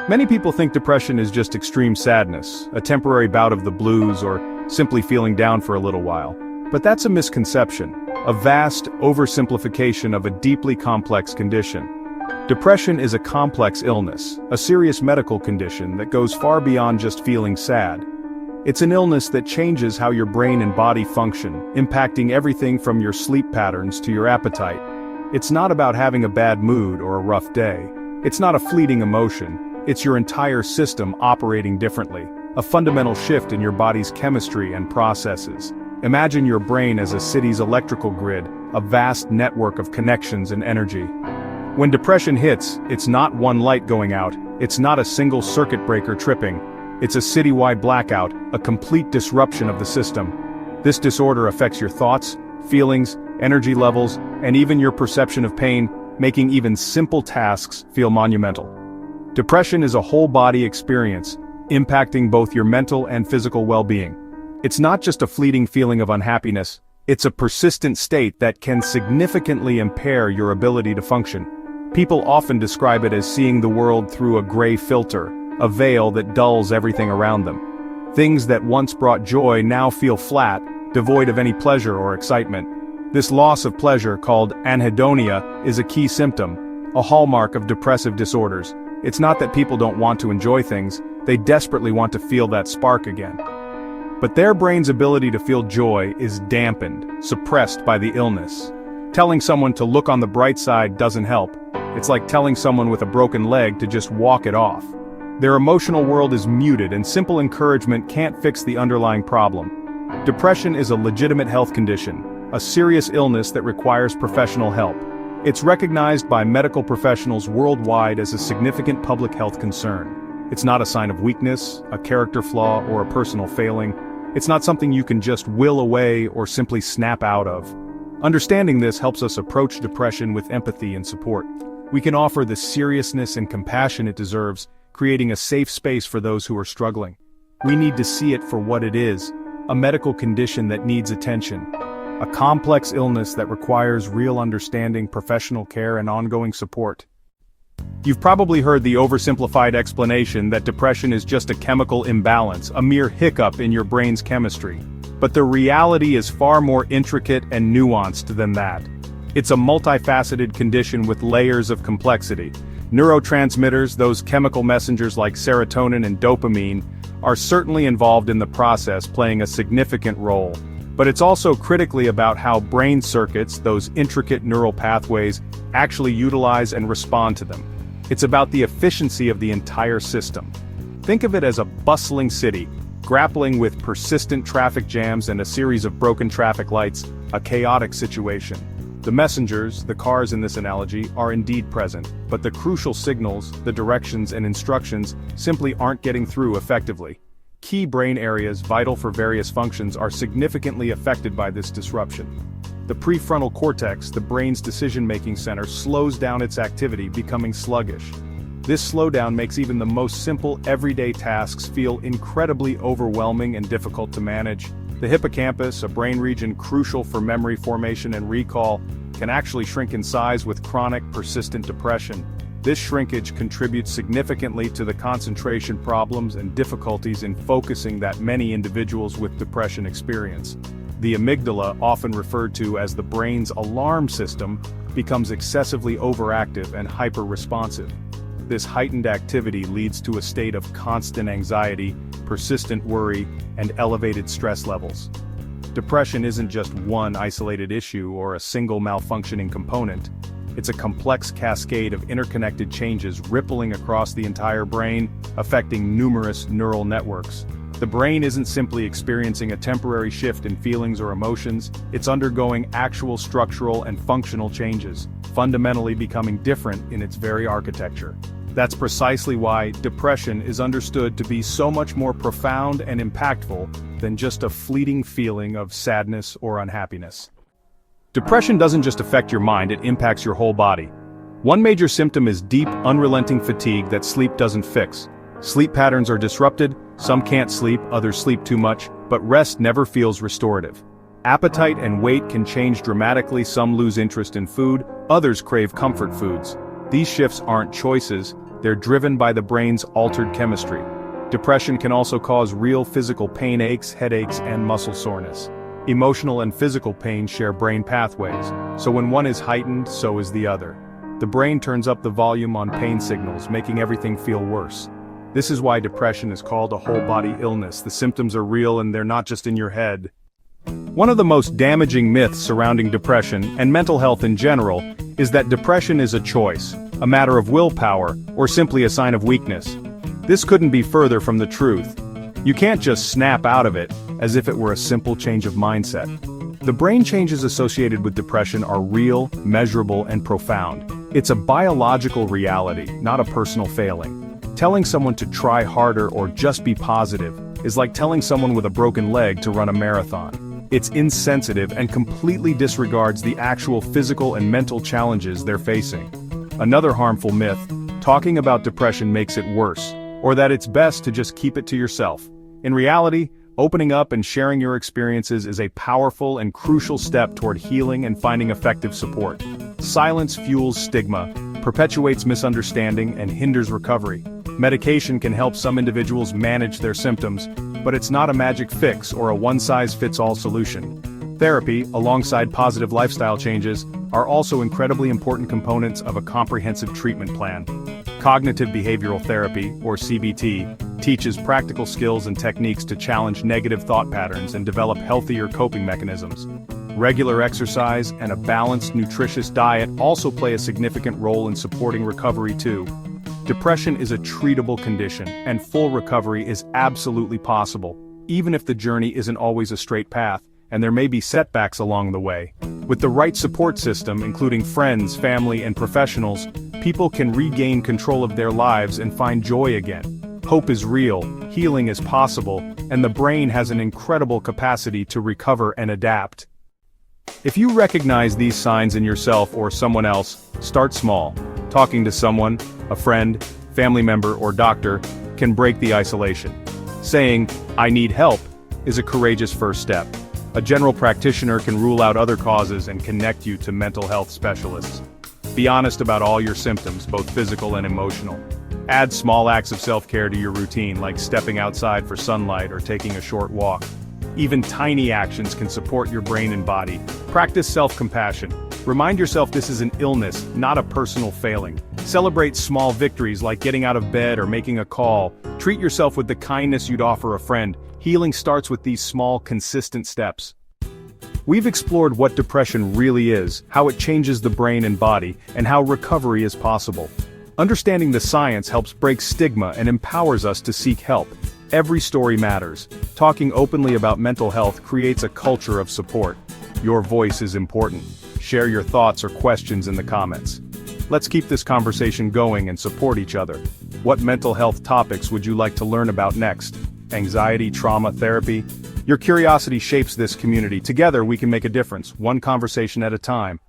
Many people think depression is just extreme sadness, a temporary bout of the blues, or simply feeling down for a little while. But that's a misconception, a vast oversimplification of a deeply complex condition. Depression is a complex illness, a serious medical condition that goes far beyond just feeling sad. It's an illness that changes how your brain and body function, impacting everything from your sleep patterns to your appetite. It's not about having a bad mood or a rough day. It's not a fleeting emotion. It's your entire system operating differently, a fundamental shift in your body's chemistry and processes. Imagine your brain as a city's electrical grid, a vast network of connections and energy. When depression hits, it's not one light going out, it's not a single circuit breaker tripping. It's a citywide blackout, a complete disruption of the system. This disorder affects your thoughts, feelings, energy levels, and even your perception of pain, making even simple tasks feel monumental. Depression is a whole-body experience, impacting both your mental and physical well-being. It's not just a fleeting feeling of unhappiness, it's a persistent state that can significantly impair your ability to function. People often describe it as seeing the world through a gray filter, a veil that dulls everything around them. Things that once brought joy now feel flat, devoid of any pleasure or excitement. This loss of pleasure, called anhedonia, is a key symptom, a hallmark of depressive disorders. It's not that people don't want to enjoy things, they desperately want to feel that spark again. But their brain's ability to feel joy is dampened, suppressed by the illness. Telling someone to look on the bright side doesn't help. It's like telling someone with a broken leg to just walk it off. Their emotional world is muted, and simple encouragement can't fix the underlying problem. Depression is a legitimate health condition, a serious illness that requires professional help. It's recognized by medical professionals worldwide as a significant public health concern. It's not a sign of weakness, a character flaw, or a personal failing. It's not something you can just will away or simply snap out of. Understanding this helps us approach depression with empathy and support. We can offer the seriousness and compassion it deserves, creating a safe space for those who are struggling. We need to see it for what it is, a medical condition that needs attention. A complex illness that requires real understanding, professional care, and ongoing support. You've probably heard the oversimplified explanation that depression is just a chemical imbalance, a mere hiccup in your brain's chemistry. But the reality is far more intricate and nuanced than that. It's a multifaceted condition with layers of complexity. Neurotransmitters, those chemical messengers like serotonin and dopamine, are certainly involved in the process, playing a significant role. But it's also critically about how brain circuits, those intricate neural pathways, actually utilize and respond to them. It's about the efficiency of the entire system. Think of it as a bustling city, grappling with persistent traffic jams and a series of broken traffic lights, a chaotic situation. The messengers, the cars in this analogy, are indeed present, but the crucial signals, the directions and instructions, simply aren't getting through effectively. Key brain areas vital for various functions are significantly affected by this disruption. The prefrontal cortex, the brain's decision-making center, slows down its activity, becoming sluggish. This slowdown makes even the most simple, everyday tasks feel incredibly overwhelming and difficult to manage. The hippocampus, a brain region crucial for memory formation and recall, can actually shrink in size with chronic, persistent depression. This shrinkage contributes significantly to the concentration problems and difficulties in focusing that many individuals with depression experience. The amygdala, often referred to as the brain's alarm system, becomes excessively overactive and hyper-responsive. This heightened activity leads to a state of constant anxiety, persistent worry, and elevated stress levels. Depression isn't just one isolated issue or a single malfunctioning component. It's a complex cascade of interconnected changes rippling across the entire brain, affecting numerous neural networks. The brain isn't simply experiencing a temporary shift in feelings or emotions, it's undergoing actual structural and functional changes, fundamentally becoming different in its very architecture. That's precisely why depression is understood to be so much more profound and impactful than just a fleeting feeling of sadness or unhappiness. Depression doesn't just affect your mind, it impacts your whole body. One major symptom is deep, unrelenting fatigue that sleep doesn't fix. Sleep patterns are disrupted, some can't sleep, others sleep too much, but rest never feels restorative. Appetite and weight can change dramatically, some lose interest in food, others crave comfort foods. These shifts aren't choices, They're driven by the brain's altered chemistry. Depression can also cause real physical pain, aches, headaches, and muscle soreness. Emotional and physical pain share brain pathways, so when one is heightened, so is the other. The brain turns up the volume on pain signals, making everything feel worse. This is why depression is called a whole-body illness. The symptoms are real and they're not just in your head. One of the most damaging myths surrounding depression, and mental health in general, is that depression is a choice, a matter of willpower, or simply a sign of weakness. This couldn't be further from the truth. You can't just snap out of it, as if it were a simple change of mindset. The brain changes associated with depression are real, measurable, and profound. It's a biological reality, not a personal failing. Telling someone to try harder or just be positive is like telling someone with a broken leg to run a marathon. It's insensitive and completely disregards the actual physical and mental challenges they're facing. Another harmful myth: talking about depression makes it worse, or that it's best to just keep it to yourself. In reality, opening up and sharing your experiences is a powerful and crucial step toward healing and finding effective support. Silence fuels stigma, perpetuates misunderstanding, and hinders recovery. Medication can help some individuals manage their symptoms, but it's not a magic fix or a one-size-fits-all solution. Therapy, alongside positive lifestyle changes, are also incredibly important components of a comprehensive treatment plan. Cognitive behavioral therapy, or CBT, teaches practical skills and techniques to challenge negative thought patterns and develop healthier coping mechanisms. Regular exercise and a balanced, nutritious diet also play a significant role in supporting recovery too. Depression is a treatable condition, and full recovery is absolutely possible, even if the journey isn't always a straight path, and there may be setbacks along the way. With the right support system, including friends, family, and professionals, people can regain control of their lives and find joy again. Hope is real, healing is possible, and the brain has an incredible capacity to recover and adapt. If you recognize these signs in yourself or someone else, start small. Talking to someone, a friend, family member, or doctor, can break the isolation. Saying, "I need help," is a courageous first step. A general practitioner can rule out other causes and connect you to mental health specialists. Be honest about all your symptoms, both physical and emotional. Add small acts of self-care to your routine, like stepping outside for sunlight or taking a short walk. Even tiny actions can support your brain and body. Practice self-compassion. Remind yourself this is an illness, not a personal failing. Celebrate small victories like getting out of bed or making a call. Treat yourself with the kindness you'd offer a friend. Healing starts with these small, consistent steps. We've explored what depression really is, how it changes the brain and body, and how recovery is possible. Understanding the science helps break stigma and empowers us to seek help. Every story matters. Talking openly about mental health creates a culture of support. Your voice is important. Share your thoughts or questions in the comments. Let's keep this conversation going and support each other. What mental health topics would you like to learn about next? Anxiety, trauma, therapy? Your curiosity shapes this community. Together we can make a difference, one conversation at a time.